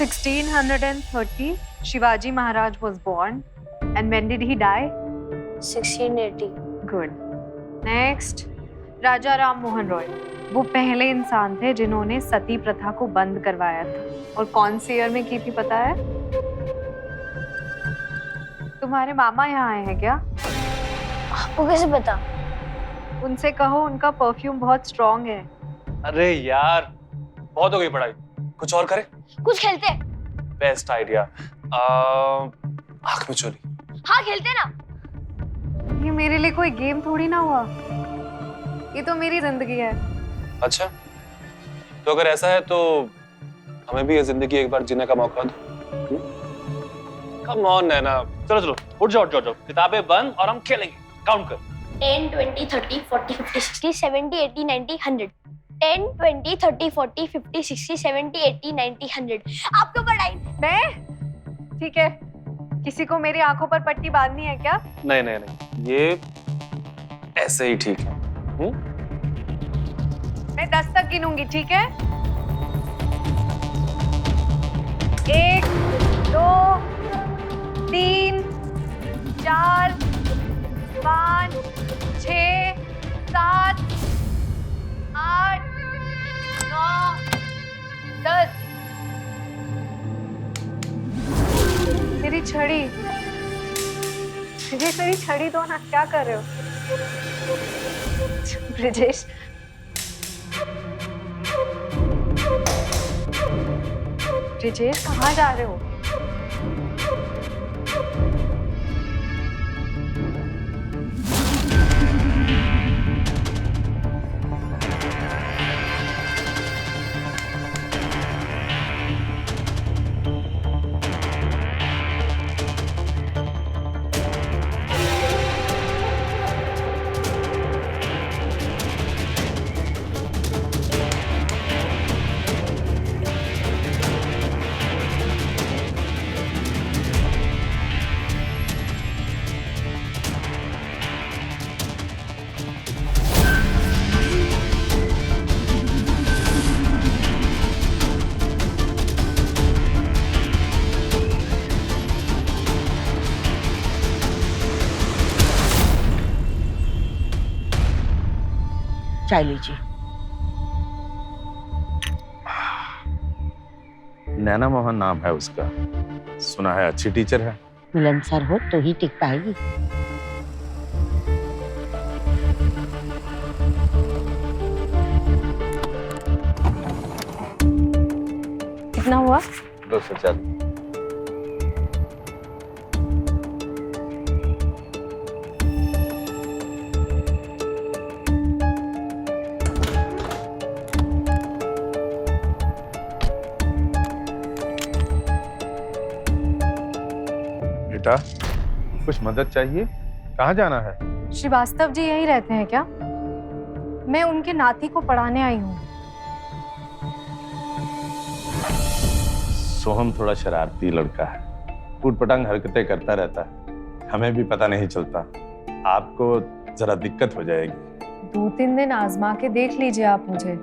1630, Shivaji Maharaj was born. And when did he die? 1680. Good. Next, राजा राम मोहन रॉय। वो पहले इंसान थे जिन्होंने सती प्रथा को बंद करवाया था। और कौन से ईयर में की थी पता है? तुम्हारे मामा यहाँ आए हैं क्या? आपको कैसे पता? उनसे कहो उनका परफ्यूम बहुत स्ट्रॉन्ग है। अरे यार, बहुत हो गई पढ़ाई, कुछ और करें? कुछ खेलते हैं। Best idea. आँख में चोरी। हाँ खेलते ना। ये मेरे लिए कोई गेम थोड़ी ना हुआ, ये तो मेरी जिंदगी है। अच्छा, तो अगर ऐसा है तो हमें भी ये जिंदगी एक बार जीने का मौका दो। कम ऑन नैना, चलो चलो उठ जाओ, किताबें बंद और हम खेलेंगे। काउंट कर। 10, 20, 30, 40, 50, 60, 70, 80, 90, 100। 10, 20, 30, 40, 50, 60, 70, 80, 90, 100। आपके ऊपर लाइन। मैं? ठीक है। किसी को मेरी आंखों पर पट्टी बांधनी है क्या? नहीं, ये ऐसे ही ठीक है। मैं 10 तक गिनूंगी, ठीक है? 1, 2, 3, 4, 5, 6, 7, 8, 9, 10। मेरी छड़ी, मेरी छड़ी दो ना। क्या कर रहे हो ब्रिजेश? ब्रिजेश कहाँ जा रहे हो? चाय लीजिए। नैना मोहन नाम है उसका, सुना है अच्छी टीचर है। मिलनसार हो तो ही टिक पाएगी। कितना हुआ? 240। बेटा, कुछ मदद चाहिए? कहाँ जाना है? श्रीवास्तव जी यही रहते हैं क्या? मैं उनके नाती को पढ़ाने आई हूँ। सोहम थोड़ा शरारती लड़का है, उटपटांग हरकतें करता रहता है, हमें भी पता नहीं चलता। आपको जरा दिक्कत हो जाएगी। 2-3 दिन आजमा के देख लीजिए आप मुझे।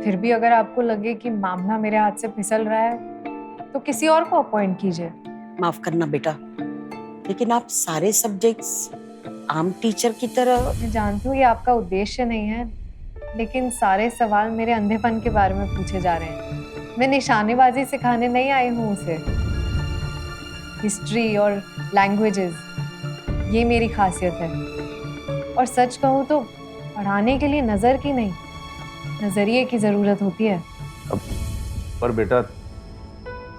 फिर भी अगर आपको लगे कि मामला मेरे हाथ से फिसल रहा है तो किसी और को अपॉइंट कीजिए। माफ करना बेटा, लेकिन आप सारे सब्जेक्ट्स आम टीचर की तरह। मैं जानती हूँ ये आपका उद्देश्य नहीं है, लेकिन सारे सवाल मेरे अंधेपन के बारे में पूछे जा रहे हैं। मैं निशानेबाजी सिखाने नहीं आई हूँ उसे। हिस्ट्री और लैंग्वेजेस, ये मेरी खासियत है। और सच कहूँ तो पढ़ाने के लिए नजर की नहीं, नजरिए की जरूरत होती है। पर बेटा,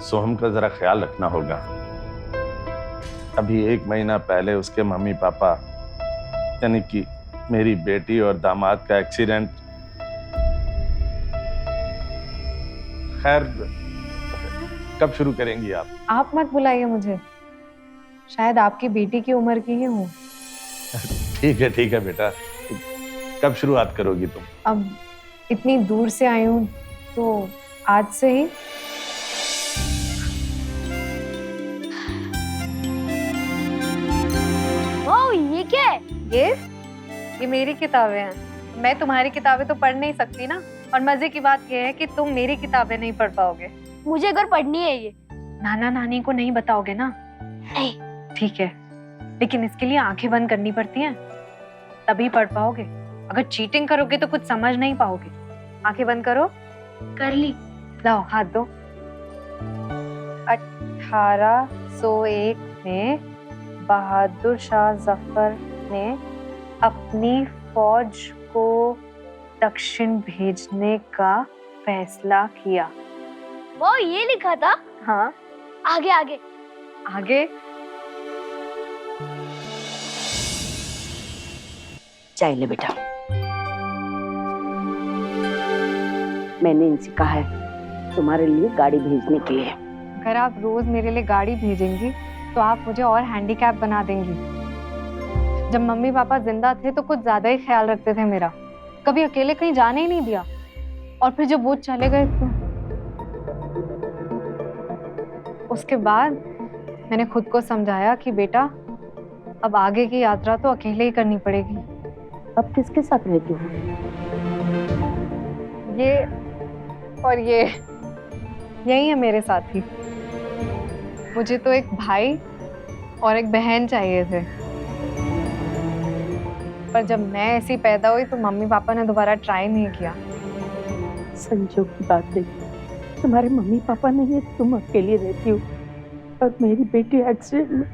सोहम का जरा ख्याल रखना होगा। अभी 1 महीना पहले उसके मम्मी पापा, यानी कि मेरी बेटी और दामाद का एक्सीडेंट। खैर, कब शुरू करेंगी आप? आप मत बुलाइए मुझे, शायद आपकी बेटी की उम्र की ही हूँ। ठीक है बेटा, कब शुरुआत करोगी तुम? अब इतनी दूर से आई हूँ तो आज से ही। वाह, ये क्या है? ये मेरी किताबें हैं। मैं तुम्हारी किताबें तो पढ़ नहीं सकती ना, और मजे की बात यह है कि तुम मेरी किताबें नहीं पढ़ पाओगे। मुझे एक बार पढ़नी है ये। नाना नानी को नहीं बताओगे ना? नहीं। ठीक है, लेकिन इसके लिए आंखें बंद करनी पड़ती हैं, तभी पढ़ पाओगे। अगर चीटिंग करोगे तो कुछ समझ नहीं पाओगे। आंखें बंद करो। कर ली। लाओ हाथ दो। 1801 में बहादुर शाह जफर ने अपनी फौज को दक्षिण भेजने का फैसला किया। वो ये लिखा था। हाँ, आगे आगे। आगे चाय ले बेटा। मैंने इनसे कहा है तुम्हारे लिए गाड़ी भेजने के लिए। अगर आप रोज मेरे लिए गाड़ी भेजेंगी तो आप मुझे और हैंडीकैप बना देंगी। जब मम्मी पापा जिंदा थे तो कुछ ज्यादा ही ख्याल रखते थे मेरा, कभी अकेले कहीं जाने ही नहीं दिया। और फिर जब वो चले गए तो उसके बाद मैंने खुद को समझाया कि बेटा अब आगे की यात्रा तो अकेले ही करनी पड़ेगी। अब किसके साथ रहती हो? ये और ये यही है मेरे साथी। मुझे तो एक भाई और एक बहन चाहिए थे, पर जब मैं ऐसी पैदा हुई तो मम्मी पापा ने दोबारा ट्राई नहीं किया। संजोग की बात है, तुम्हारे मम्मी पापा नहीं है, तुम अकेली रहती हो और मेरी बेटी एक्सीडेंट में।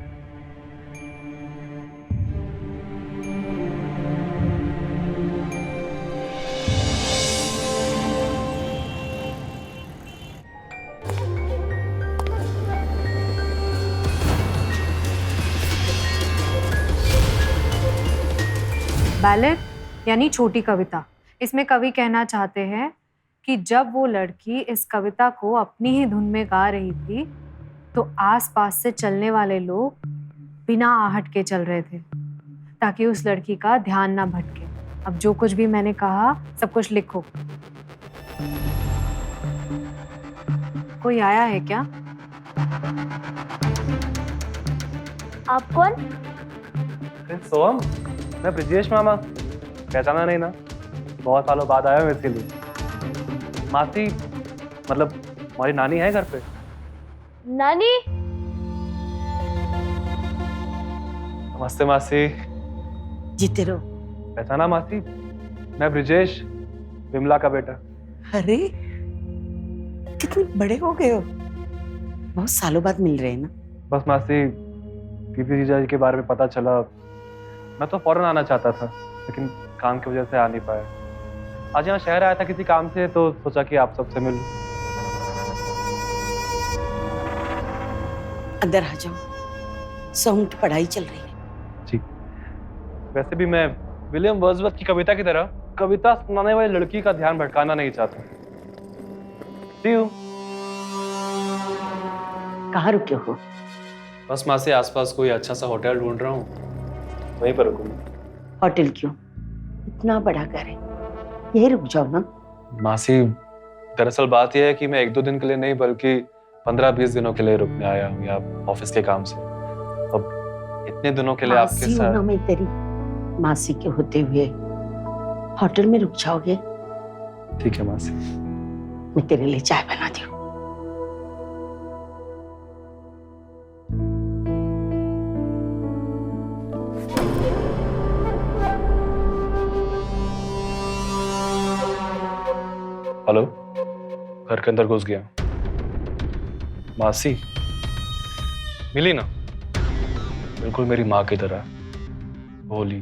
बैलेट यानी छोटी कविता। इसमें कवि कहना चाहते हैं कि जब वो लड़की इस कविता को अपनी ही धुन में गा रही थी तो आसपास से चलने वाले लोग बिना आहट के चल रहे थे ताकि उस लड़की का ध्यान ना भटके। अब जो कुछ भी मैंने कहा सब कुछ लिखो। कोई आया है क्या? आप कौन? सोहम, मैं ब्रिजेश मामा। पहचाना नहीं ना? बहुत सालों बाद आया हूँ इसके लिए। मासी मतलब हमारी नानी है घर पे। नानी। नमस्ते मासी। जीते रहो। पहचाना मासी? मैं ब्रिजेश, विमला का बेटा। अरे कितने बड़े हो गए हो, बहुत सालों बाद मिल रहे हैं ना। बस मासी, दीदी जीजा जी के बारे में पता चला। मैं तो फौरन आना चाहता था लेकिन काम की वजह से आ नहीं पाया। आज यहाँ शहर आया था किसी काम से, तो सोचा कि आप सबसे मिलूं। अंदर आ जाओ, सोहम की पढ़ाई चल रही है। जी, वैसे भी मैं विलियम वर्ड्सवर्थ की कविता की तरह कविता सुनाने वाली लड़की का ध्यान भटकाना नहीं चाहता। See you। कहाँ रुके हो? बस मासी, आसपास कोई अच्छा सा होटल ढूंढ रहा हूँ, वहीं पर रुकूंगा। होटल क्यों? इतना बड़ा घर है, यही रुक जाओ ना। मासी, दरअसल बात यह है कि मैं 1-2 दिन के लिए नहीं बल्कि 15-20 दिनों के लिए रुकने आया हूँ यहाँ ऑफिस के काम से। अब इतने दिनों के लिए आपके मासी हूं ना साथ। मैं तेरी, मासी के होते हुए होटल में रुक जाओगे? ठीक है मासी। मैं तेरे लिए चाय बनाती हूँ। हेलो, घर के अंदर घुस गया। मासी मिली ना? बिल्कुल मेरी माँ की तरह, भोली,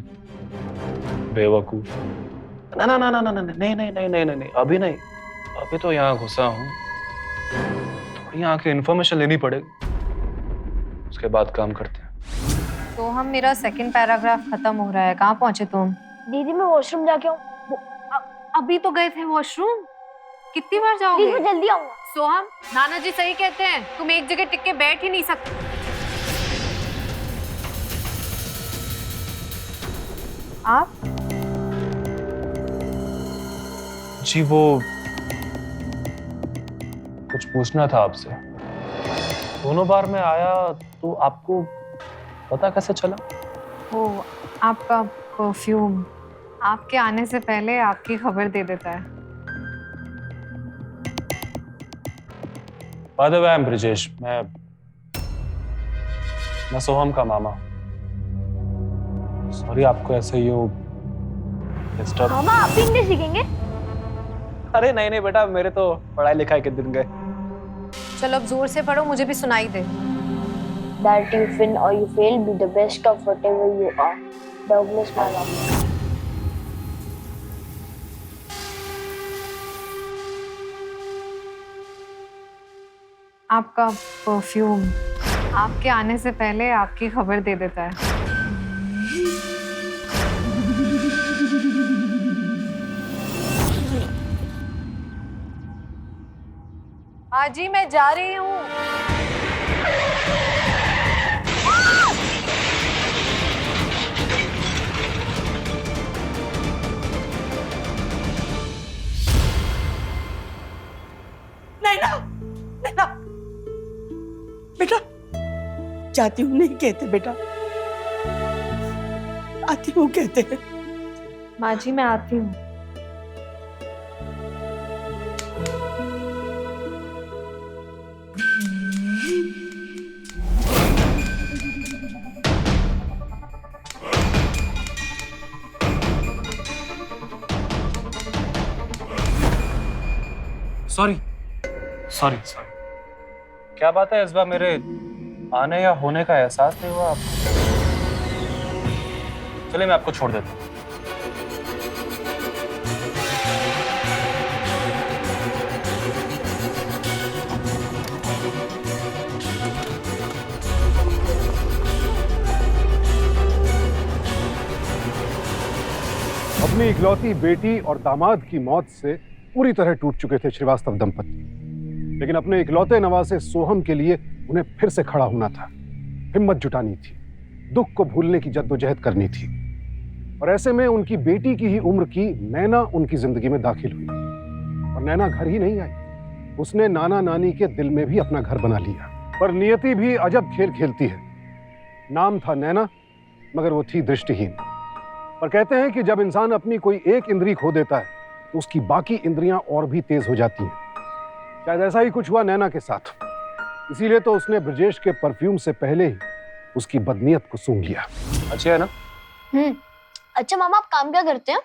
बेवकूफ। ना ना ना ना ना ना, नहीं नहीं नहीं नहीं नहीं, अभी नहीं। अभी तो यहाँ घुसा हूँ, थोड़ी यहाँ की इन्फॉर्मेशन लेनी पड़ेगी, उसके बाद काम करते हैं। तो हम मेरा सेकंड पैराग्राफ खत्म हो रहा है। कहाँ पहुंचे तुम? दीदी मैं वॉशरूम जाके आऊँ। अभी तो गए थे वॉशरूम, कितनी बार प्लीज जाओगे? मैं जल्दी आऊंगा। सोहम, नाना जी सही कहते हैं, तुम एक जगह टिक के बैठ ही नहीं सकते। आप? जी वो कुछ पूछना था आपसे। दोनों बार मैं आया तो आपको पता कैसे चला? वो आपका परफ्यूम आपके आने से पहले आपकी खबर दे देता है। By the way, I'm Brijesh, मैं सोहम का मामा। सॉरी आपको ऐसे यूं डिस्टर्ब। मामा आप भी इंग्लिश सीखेंगे? अरे नहीं नहीं बेटा, मेरे तो पढ़ाई लिखाई के दिन गए। चलो अब जोर से पढ़ो, मुझे भी सुनाई दे। That you win or you fail, be the best of whatever you are. Douglas Malone. आपका परफ्यूम आपके आने से पहले आपकी खबर दे देता है। आजी मैं जा रही हूँ। नैना, नैना, बेटा जाती हूँ नहीं कहते बेटा, आती हूँ कहते हैं। माँ जी मैं आती हूँ। Sorry sorry sorry. क्या बात है, इस बार मेरे आने या होने का एहसास नहीं हुआ आपको? चलिए मैं आपको छोड़ देता हूँ। अपनी इकलौती बेटी और दामाद की मौत से पूरी तरह टूट चुके थे श्रीवास्तव दंपति, लेकिन अपने इकलौते नवासे सोहम के लिए उन्हें फिर से खड़ा होना था, हिम्मत जुटानी थी, दुख को भूलने की जद्दोजहद करनी थी। और ऐसे में उनकी बेटी की ही उम्र की नैना उनकी जिंदगी में दाखिल हुई। और नैना घर ही नहीं आई, उसने नाना नानी के दिल में भी अपना घर बना लिया। पर नियति भी अजब खेल खेलती है। नाम था नैना, मगर वो थी दृष्टिहीन। पर कहते हैं कि जब इंसान अपनी कोई एक इंद्री खो देता है तो उसकी बाकी इंद्रियां और भी तेज हो जाती हैं। शायद ऐसा ही कुछ हुआ नैना के साथ, इसीलिए तो उसने ब्रजेश के परफ्यूम से पहले ही उसकी बदनीयत को सूंघ लिया। अच्छी है ना? अच्छा मामा आप काम क्या करते हैं?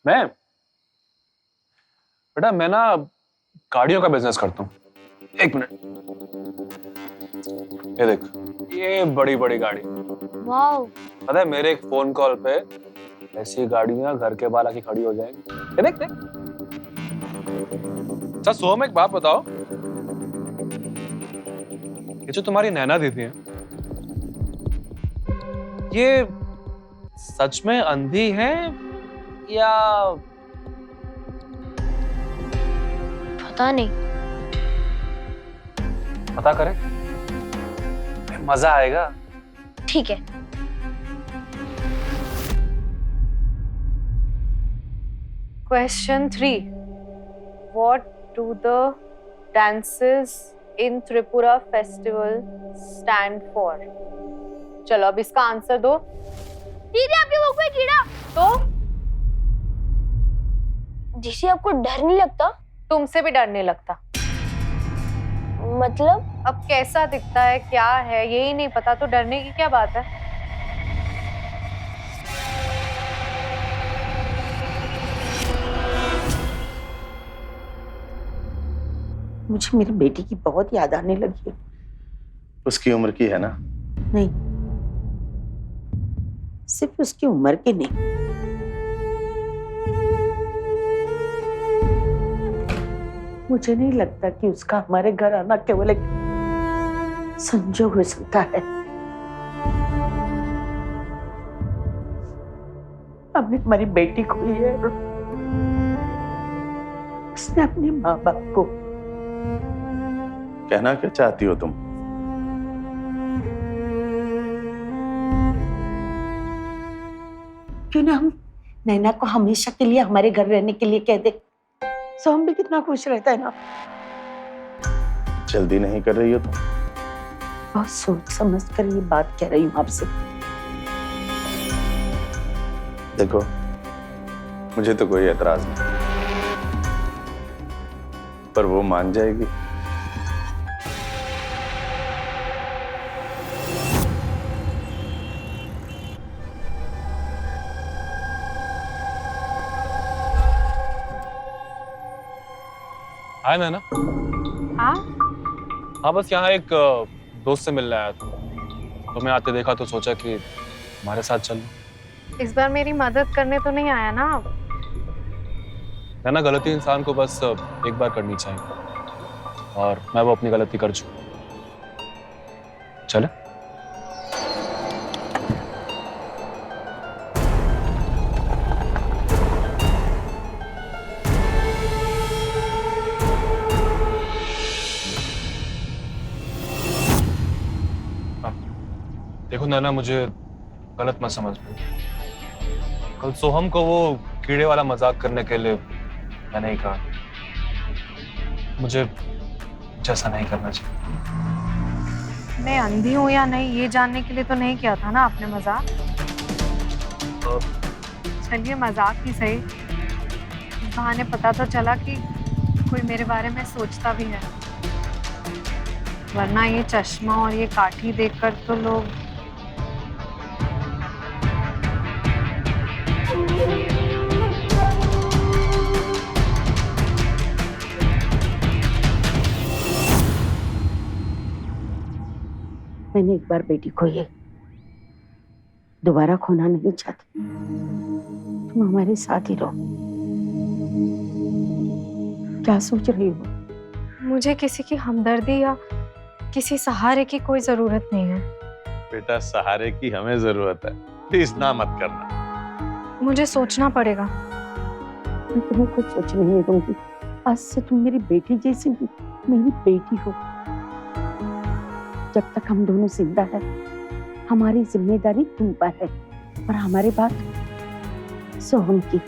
मैं बेटा मैं ना गाड़ियों का बिजनेस करता हूँ। एक मिनट, ये देख, ये बड़ी बड़ी गाड़ी। वाओ। पता है मेरे एक फोन कॉल पे ऐसी गाड़ियां घर के बाहर आके खड़ी हो जाएंगी। ये देख देख। अच्छा सोहम एक बात बताओ, ये जो तुम्हारी नैना दीदी है, ये सच में अंधी है या पता नहीं। पता करें, मजा आएगा। ठीक है। Question 3. What do the dances in Tripura festival stand for? चलो अब इसका आंसर दो। दीदी आपके मुंह पे कीड़ा। तो जिसे आपको डर नहीं लगता? तुमसे भी डर नहीं लगता। मतलब? अब कैसा दिखता है, क्या है, यही नहीं पता तो डरने की क्या बात है? मुझे मेरी बेटी की बहुत याद आने लगी है। उसकी उम्र की है ना? नहीं, सिर्फ उसकी उम्र की नहीं, मुझे नहीं लगता कि उसका हमारे घर आना केवल एक संजोग हो सकता है। हमने हमारी बेटी खोई है, उसने अपने माँ बाप को। कहना क्या चाहती हो तुम? क्यों ना हम नैना को हमेशा के लिए हमारे घर रहने के लिए कह दे, तो हम भी कितना खुश रहता है ना। जल्दी नहीं कर रही हो तुम? बहुत सोच समझ कर ये बात कह रही हूँ आपसे। देखो, मुझे तो कोई एतराज नहीं, पर वो मान जाएगी हाय नैना। हाँ, हाँ बस यहाँ एक दोस्त से मिलने आया था, तो मैं आते देखा तो सोचा कि हमारे साथ चल। इस बार मेरी मदद करने तो नहीं आया ना आप? नैना, गलती इंसान को बस एक बार करनी चाहिए, और मैं वो अपनी गलती कर चुका। चले? देखो नैना, मुझे गलत मत समझ। कल सोहम को वो कीड़े वाला मजाक करने के लिए मैंने ही कहा, मुझे जैसा नहीं करना चाहिए। मैं अंधी हूँ या नहीं ये जानने के लिए तो नहीं किया था ना आपने मजाक। चलिए मजाक ही सही, इस बहाने पता तो चला कि कोई मेरे बारे में सोचता भी है, वरना ये चश्मा और ये काठी देखकर तो लोग। मैंने एक बार बेटी खोई है, दोबारा खोना नहीं चाहती। तुम हमारे साथ ही रहो। क्या सोच रही हो? मुझे किसी की हमदर्दी या किसी सहारे की कोई जरूरत नहीं है। बेटा, सहारे की हमें जरूरत है, प्लीज ना मत करना। मुझे सोचना पड़ेगा। मैं तुम्हें कुछ सोचने नहीं दूंगी। आज से तुम मेरी बेटी जैसी मेरी बेटी हो। जब तक हम दोनों जिंदा है, हमारी जिम्मेदारी तुम पर है और हमारे बाद सोहम की।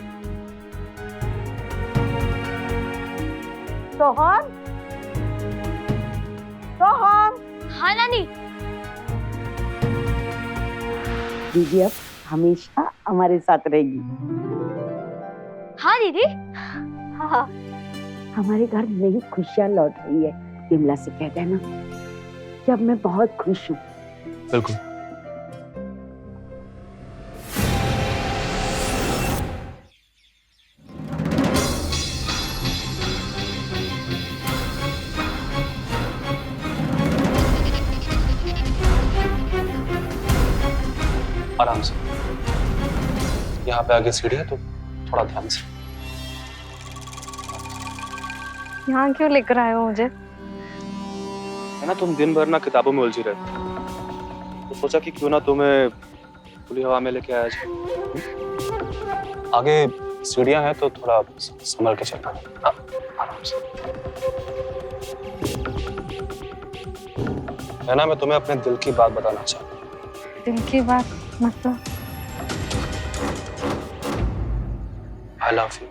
सोहम, सोहम। हाँ नानी। दीदी अब हमेशा हमारे साथ रहेगी। हाँ दीदी। हाँ, हमारे घर नई खुशियाँ लौट रही है। विमला से कह देना कि अब मैं बहुत खुश हूँ। बिल्कुल। आराम से, यहाँ पे आगे सीढ़ी है तो थोड़ा ध्यान से। यहाँ क्यों लेकर आए हो मुझे? है ना, तुम दिन भर ना किताबों में उलझी रहती हो, तो सोचा कि क्यों ना तुम्हें खुली हवा में लेके आया जाए। आगे सीढ़ियां हैं तो थोड़ा संभल के चलना। हाँ, आराम से। है ना, मैं तुम्हें अपने दिल की बात बताना चाहता हूँ। दिल की बात मतलब? I love you।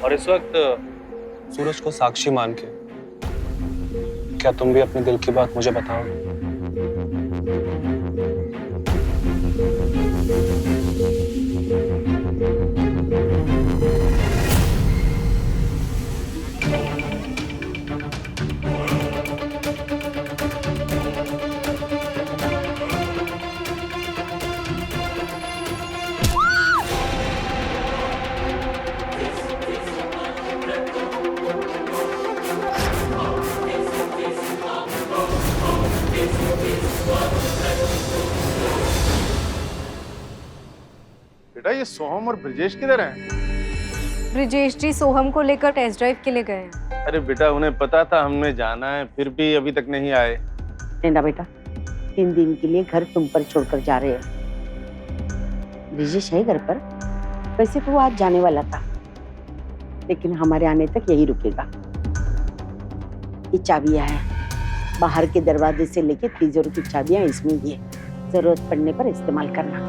और इस वक्त सूरज को साक्षी मान के क्या तुम भी अपने दिल की बात मुझे बताओगे? बेटा, ये सोहम और ब्रजेश किधर हैं? ब्रिजेश जी सोहम को लेकर टेस्ट ड्राइव के लिए गए हैं। अरे बेटा, उन्हें पता था हमें जाना है, फिर भी अभी तक नहीं आए। टेंडा बेटा, 3 दिन के लिए घर तुम पर छोड़कर जा रहे हैं। ब्रिजेश है घर पर? वैसे तो वो आज जाने वाला था, लेकिन हमारे आने तक यही रुकेगा। ये चाबियां हैं, बाहर के दरवाजे से लेके तिजोरी की चाबियां इसमें ही है, जरूरत पड़ने पर इस्तेमाल करना।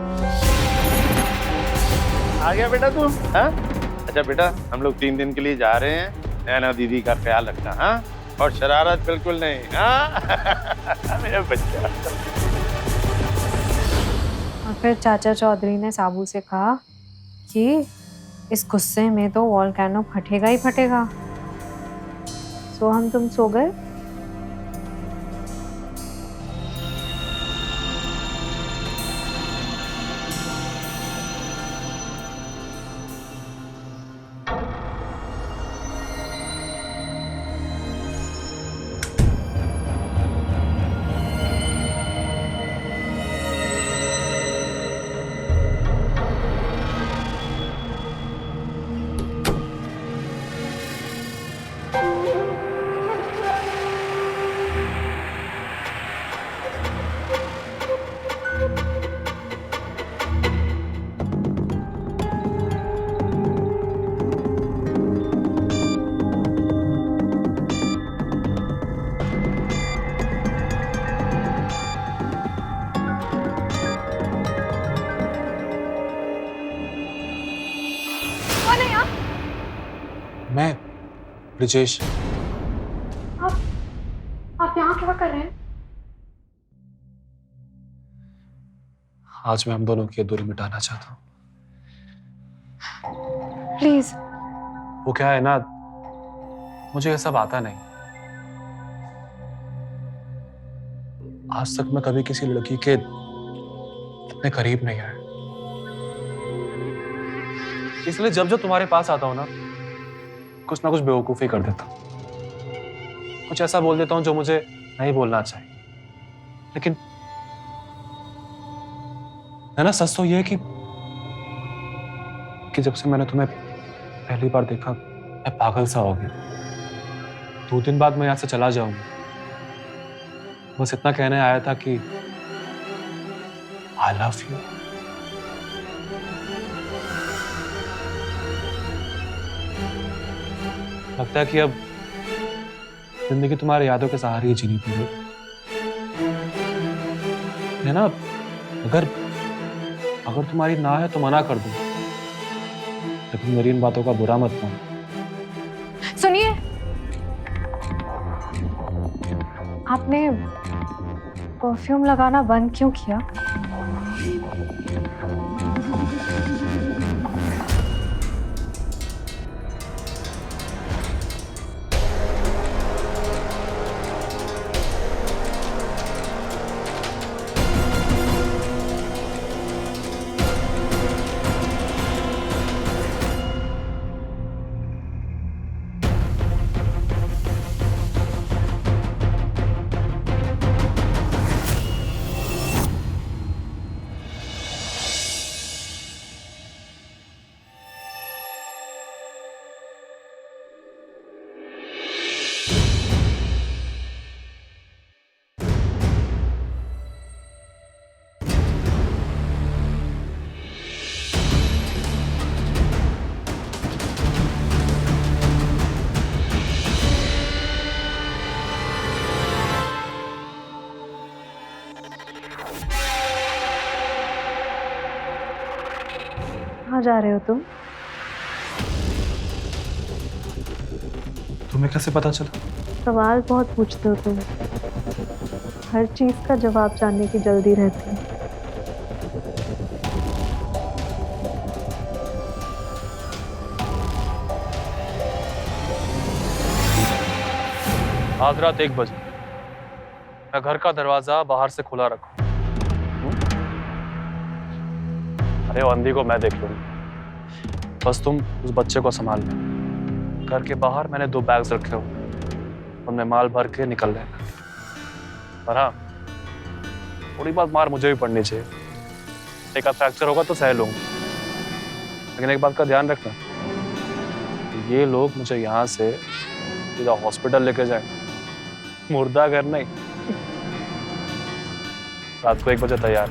आ गया बेटा तू? हाँ? अच्छा बेटा, हम लोग 3 दिन के लिए जा रहे हैं। नैना दीदी का ख्याल रखना, हाँ? और शरारत बिल्कुल नहीं, हाँ? मेरा बच्चा। और फिर चाचा चौधरी ने साबू से कहा कि इस गुस्से में तो वॉल्केनो फटेगा ही फटेगा। सोहम, तुम सो गए? ब्रिजेश, आप यहाँ क्या कर रहे हैं? आज मैं हम दोनों की दूरी मिटाना चाहता हूँ। प्लीज। वो क्या है ना, मुझे ये सब आता नहीं। आज तक मैं कभी किसी लड़की के इतने करीब नहीं आया, इसलिए जब जब तुम्हारे पास आता हूं ना, कुछ ना कुछ बेवकूफी कर देता हूं, कुछ ऐसा बोल देता हूं जो मुझे नहीं बोलना चाहिए। लेकिन है ना, सच तो ये है कि जब से मैंने तुम्हें पहली बार देखा, मैं पागल सा हो गया। 2 दिन बाद मैं यहां से चला जाऊंगा। बस इतना कहने आया था कि आई लव यू। लगता है कि अब जिंदगी तुम्हारी यादों के सहारे ही जीनी पड़ेगी, है ना। अगर तुम्हारी ना है तो मना कर दो, लेकिन मेरी इन बातों का बुरा मत मानो। सुनिए, आपने परफ्यूम लगाना बंद क्यों किया? कहाँ जा रहे हो तुम? तुम्हें कैसे पता चला? सवाल बहुत पूछते हो तुम, हर चीज का जवाब जानने की जल्दी रहती है। आज रात 1 बजे मैं घर का दरवाजा बाहर से खुला रखूं। अरे अंधी को मैं देख लूंगा, बस तुम उस बच्चे को संभाल लो। घर के बाहर मैंने 2 बैग्स रखे हो, उनमें माल भर के निकल लेना। और हाँ, थोड़ी बहुत मार मुझे भी पड़नी चाहिए, एक आध फ्रैक्चर होगा तो सह लूंगा। लेकिन एक बात का ध्यान रखना, ये लोग मुझे यहाँ से सीधा हॉस्पिटल लेके जाए, मुर्दा घर नहीं। रात को 1 बजे तैयार।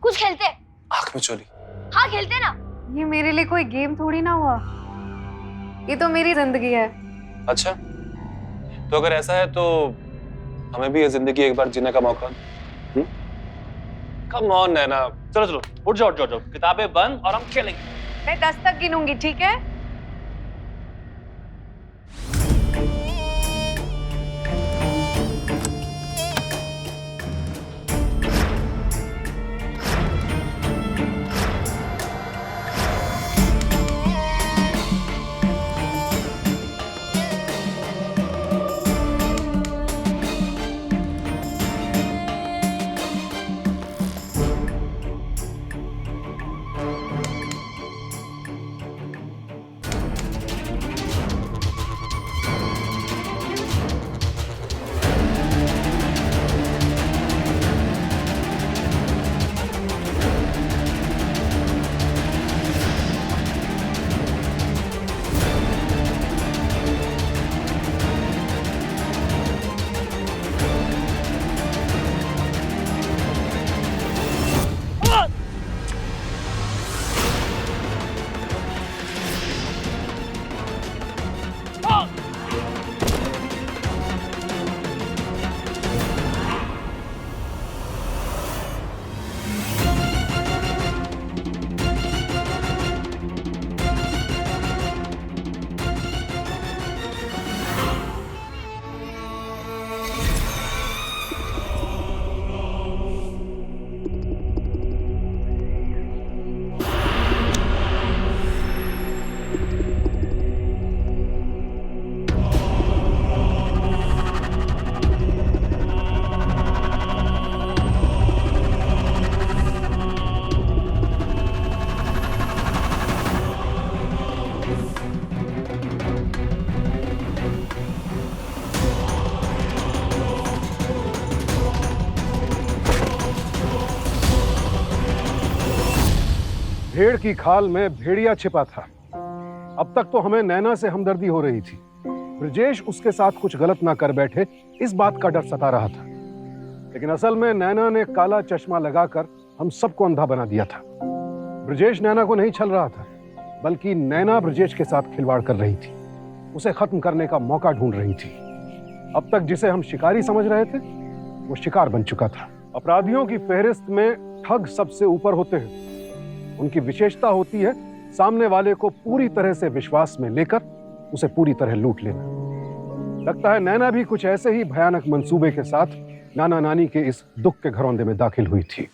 कुछ खेलते हैं? आंख में चोली। हाँ खेलते हैं ना। ये मेरे लिए कोई गेम थोड़ी ना हुआ, ये तो मेरी जिंदगी है। अच्छा, तो अगर ऐसा है तो हमें भी ये जिंदगी एक बार जीने का मौका दो। कम ऑन नैना, चलो चलो उठ जाओ, किताबें बंद और हम खेलेंगे। मैं 10 तक गिनूंगी, ठीक है? भेड़ की खाल में भेड़िया छिपा था। अब तक तो हमें नैना से हमदर्दी हो रही थी। ब्रजेश उसके साथ कुछ गलत ना कर बैठे, इस बात का डर सता रहा था। लेकिन असल में नैना ने काला चश्मा लगाकर हम सबको अंधा बना दिया था। ब्रजेश नैना को नहीं छल रहा था, बल्कि नैना ब्रजेश के साथ खिलवाड़ कर रही थी, उसे खत्म करने का मौका ढूंढ रही थी। अब तक जिसे हम शिकारी समझ रहे थे, वो शिकार बन चुका था। अपराधियों की फेहरिस्त में ठग सबसे ऊपर होते हैं। उनकी विशेषता होती है सामने वाले को पूरी तरह से विश्वास में लेकर उसे पूरी तरह लूट लेना। लगता है नैना भी कुछ ऐसे ही भयानक मंसूबे के साथ नाना नानी के इस दुख के घरौंदे में दाखिल हुई थी।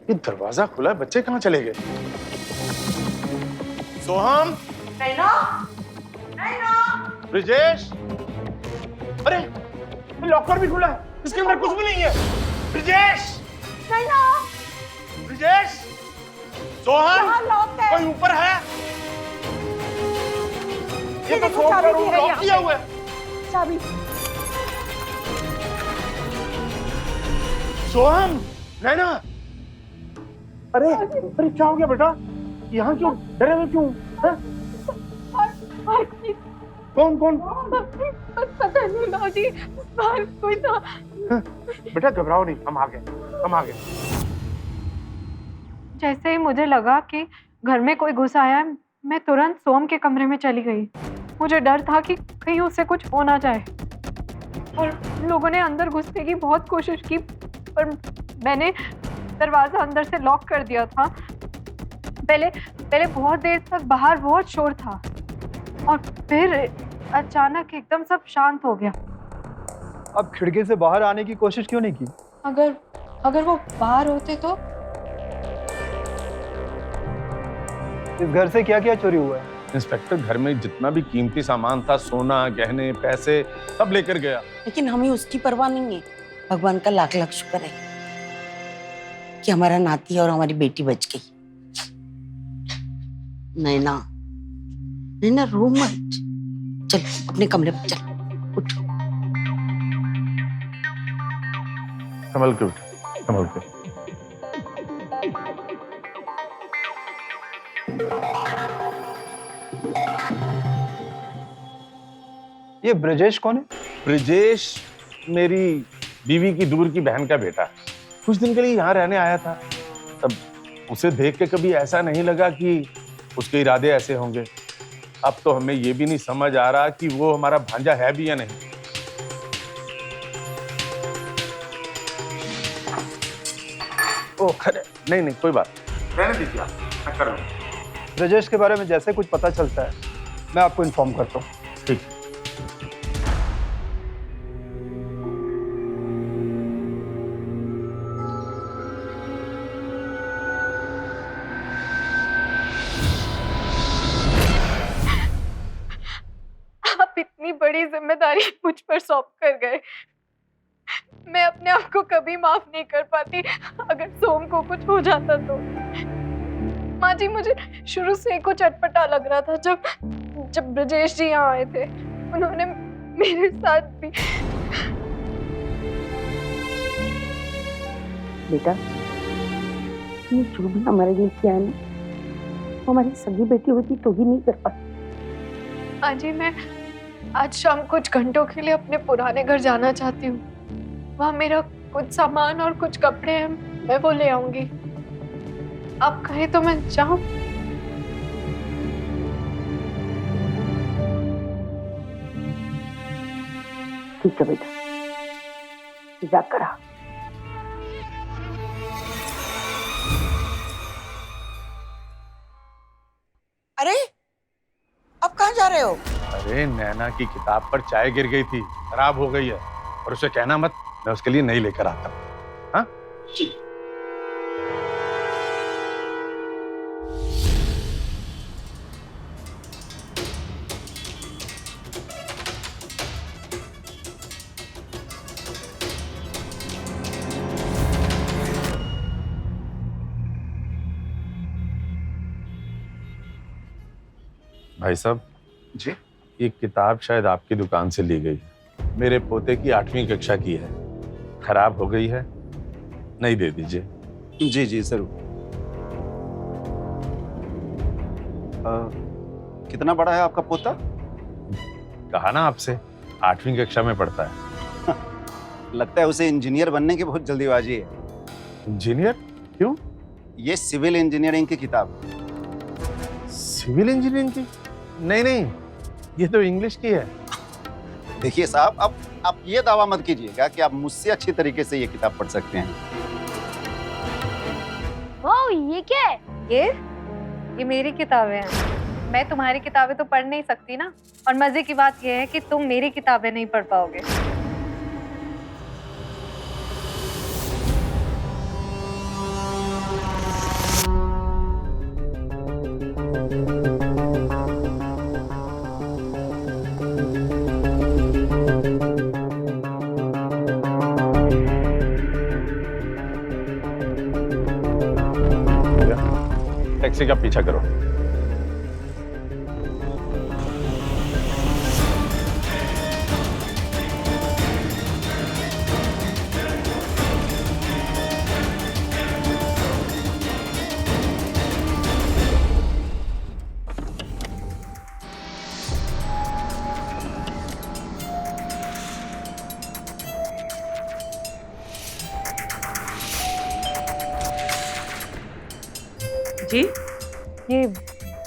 ये दरवाजा खुला है, बच्चे कहाँ चले गए? सोहम, नैना, नैना, ब्रजेश, अरे लॉकर भी खुला है, इसके अंदर कुछ भी नहीं है। ब्रजेश, नैना, ब्रजेश, सोहम, कोई ऊपर है? ये तो सोहम का रूम लॉक किया हुआ है। चाबी। सोहम, नैना, अरे अरे क्या हो गया बेटा? यहाँ क्यों डरे हुए क्यों? कौन कौन? पता नहीं दादी, बाहर कोई था। बेटा घबराओ नहीं, हम आ गए। जैसे ही मुझे लगा कि घर में कोई घुस आया है, मैं तुरंत सोम के कमरे में चली गई। मुझे डर था कि कहीं उससे कुछ हो ना जाए, और लोगों ने अंदर घुसने की बहुत कोशिश की, पर मैंने दरवाजा अंदर से लॉक कर दिया था। पहले बहुत देर तक बाहर बहुत शोर था, और फिर अचानक एकदम सब शांत हो गया। अब खिड़की से बाहर आने की कोशिश क्यों नहीं की? अगर वो बाहर होते तो? इस घर से क्या क्या चोरी हुआ है? इंस्पेक्टर, घर में जितना भी कीमती सामान था, सोना, गहने, पैसे, सब लेकर गया। लेकिन हमें उसकी परवाह नहीं है। भगवान का लाख लाख शुक्र है कि हमारा नाती और हमारी बेटी बच गई। नैना, नैना रो मत, चल अपने कमरे पर चल, उठ। संभल के बेटा, संभल के। ये ब्रजेश कौन है? ब्रजेश मेरी बीवी की दूर की बहन का बेटा, कुछ दिन के लिए यहाँ रहने आया था। तब उसे देख के कभी ऐसा नहीं लगा कि उसके इरादे ऐसे होंगे। अब तो हमें ये भी नहीं समझ आ रहा कि वो हमारा भांजा है भी या नहीं। ओ खरे, नहीं कोई बात, रहने दीजिए आप, मैं कर लूँ। ब्रजेश के बारे में जैसे कुछ पता चलता है मैं आपको इन्फॉर्म करता हूँ। ठीक। बड़ी जिम्मेदारी मुझ पर सौंप कर गए। मैं अपने आप को कभी माफ नहीं कर पाती अगर सोम को कुछ हो जाता तो। माँ जी, मुझे शुरू से ही कुछ अटपटा लग रहा था जब ब्रजेश जी यहाँ आए थे। उन्होंने मेरे साथ भी। बेटा, ये जो भी हमारे लिए किया है ना, वो हमारी सगी बेटी होती तो ही नहीं कर पाती। माँ जी, मैं आज शाम कुछ घंटों के लिए अपने पुराने घर जाना चाहती हूँ। वहाँ मेरा कुछ सामान और कुछ कपड़े हैं, मैं वो ले आऊंगी। आप कहें तो मैं जाऊं? ठीक है बेटा, जाकर आ। अरे अब कहाँ जा रहे हो? अरे नैना की किताब पर चाय गिर गई थी, खराब हो गई है, और उसे कहना मत, मैं उसके लिए नहीं लेकर आता हूँ। हाँ? भाई साहब जी, ये किताब शायद आपकी दुकान से ली गई है। मेरे पोते की 8वीं कक्षा की है, खराब हो गई है, नहीं दे दीजिए। जी जी जरूर। कितना बड़ा है आपका पोता? कहा ना आपसे, 8वीं कक्षा में पढ़ता है। लगता है उसे इंजीनियर बनने की बहुत जल्दीबाजी है। इंजीनियर? क्यों? ये सिविल इंजीनियरिंग की किताब। सिविल इंजीनियरिंग की? नहीं नहीं, ये तो इंग्लिश की है। देखिए साहब, अब आप ये दावा मत कीजिएगा कि आप मुझसे अच्छी तरीके से ये किताब पढ़ सकते हैं। वाह, ये क्या है? ये मेरी किताबें हैं। मैं तुम्हारी किताबें तो पढ़ नहीं सकती ना, और मजे की बात यह है कि तुम मेरी किताबें नहीं पढ़ पाओगे। टैक्सी का पीछा करो। जी, ये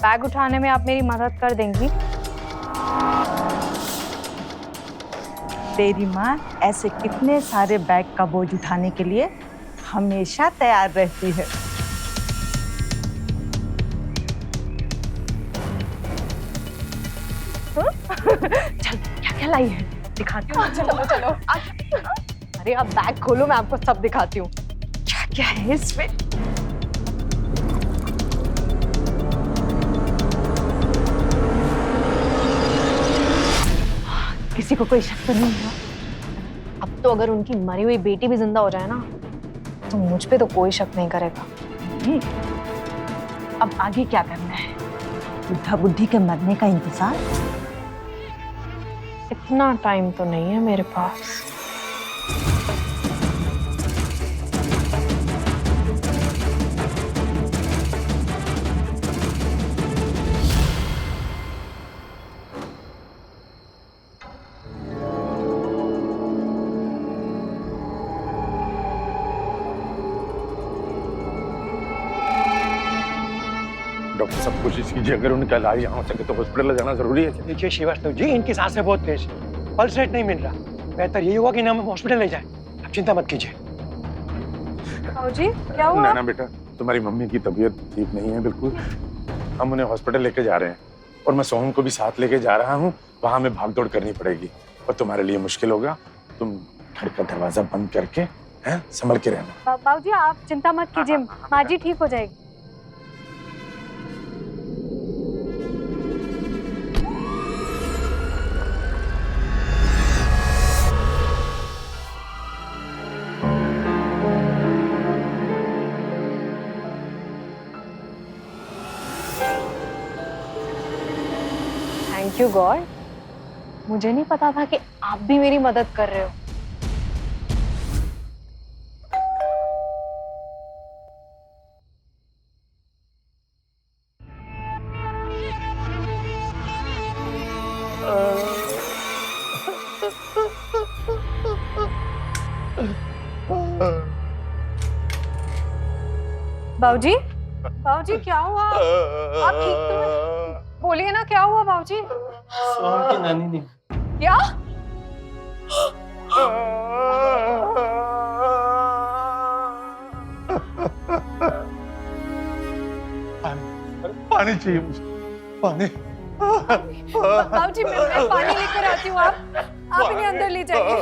बैग उठाने में आप मेरी मदद कर देंगी? तेरी माँ ऐसे कितने सारे बैग का बोझ उठाने के लिए हमेशा तैयार रहती है। चल, क्या क्या लाई है दिखाती हूँ। चलो चलो। अरे अब बैग खोलो, मैं आपको सब दिखाती हूँ। क्या क्या है इसमें। किसी को कोई शक तो नहीं है? अब तो अगर उनकी मरी हुई बेटी भी जिंदा हो जाए ना, तो मुझ पे तो कोई शक नहीं करेगा। अब आगे क्या करना है? बुढ़ा बुद्धि के मरने का इंतजार? इतना टाइम तो नहीं है मेरे पास। डॉक्टर साहब कोशिश कीजिए, अगर उनका इलाज यहाँ हो सके तो हॉस्पिटल ले जाना जरूरी है। देखिए श्रीवास्तव जी, इनकी सांसें बहुत तेज है, पल्स रेट नहीं मिल रहा। बेहतर यही होगा कि हम हॉस्पिटल ले जाएं। आप चिंता मत कीजिए। जी, क्या हुआ? नैना बेटा, तुम्हारी मम्मी की तबीयत ठीक नहीं है बिल्कुल। हम उन्हें हॉस्पिटल लेके जा रहे हैं, और मैं सोहम को भी साथ लेके जा रहा हूँ। वहां में भागदौड़ करनी पड़ेगी और तुम्हारे लिए मुश्किल होगा। तुम घर का दरवाजा बंद करके संभल के रहना। बाबूजी, आप चिंता मत कीजिए, माँ जी ठीक हो जाएगी। थैंक यू गॉड, मुझे नहीं पता था कि आप भी मेरी मदद कर रहे हो। बाबूजी, बाबूजी क्या हुआ? आप ठीक तो हैं? बोलिए ना क्या हुआ बाबूजी? सोहम की नानी ने क्या? पानी चाहिए मुझे, पानी। बाबूजी मैं पानी लेकर आती हूँ, आप इन्हें अंदर ले जाइए।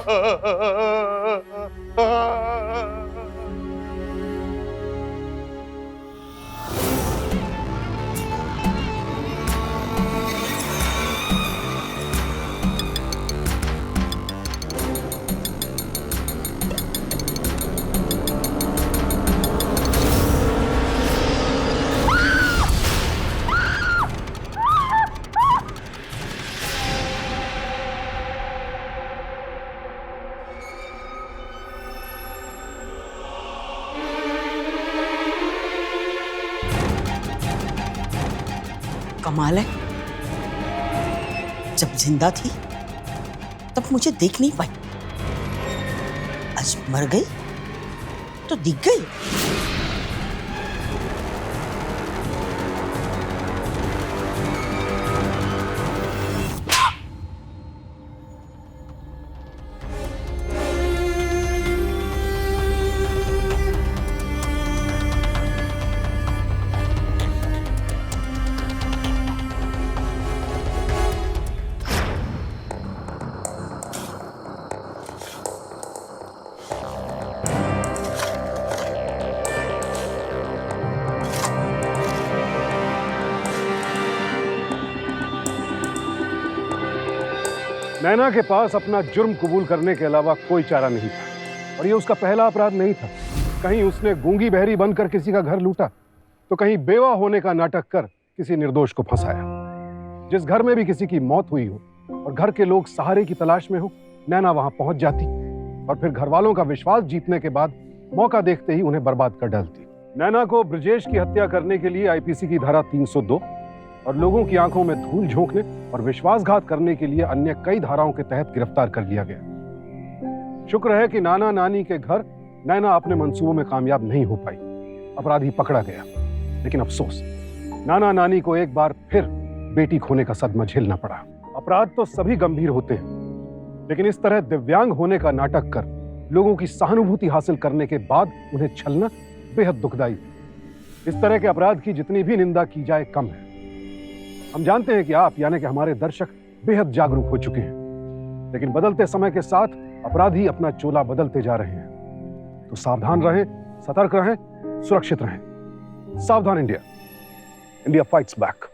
कमाल है, जब जिंदा थी तब मुझे देख नहीं पाई, आज मर गई तो दिख गई। नैना के पास अपना जुर्म कबूल करने के अलावा कोई चारा नहीं था, और ये उसका पहला अपराध नहीं था। कहीं उसने गूंगी बहरी बनकर किसी का घर लूटा, तो कहीं बेवा होने का नाटक कर किसी निर्दोष को फंसाया। जिस घर में भी किसी की मौत हुई हो और घर के लोग सहारे की तलाश में हो, नैना वहां पहुंच जाती और फिर घर वालों का विश्वास जीतने के बाद मौका देखते ही उन्हें बर्बाद कर डालती। नैना को ब्रजेश की हत्या करने के लिए आईपीसी की धारा 302 और लोगों की आंखों में धूल झोंकने और विश्वासघात करने के लिए अन्य कई धाराओं के तहत गिरफ्तार कर लिया गया। शुक्र है कि नाना नानी के घर नैना अपने मंसूबों में कामयाब नहीं हो पाई, अपराधी पकड़ा गया। लेकिन अफसोस, नाना नानी को एक बार फिर बेटी खोने का सदमा झेलना पड़ा। अपराध तो सभी गंभीर होते हैं, लेकिन इस तरह दिव्यांग होने का नाटक कर लोगों की सहानुभूति हासिल करने के बाद उन्हें छलना बेहद दुखदायी। इस तरह के अपराध की जितनी भी निंदा की जाए कम है। हम जानते हैं कि आप यानी कि हमारे दर्शक बेहद जागरूक हो चुके हैं, लेकिन बदलते समय के साथ अपराधी अपना चोला बदलते जा रहे हैं। तो सावधान रहें, सतर्क रहें, सुरक्षित रहें। सावधान इंडिया, इंडिया फाइट्स बैक।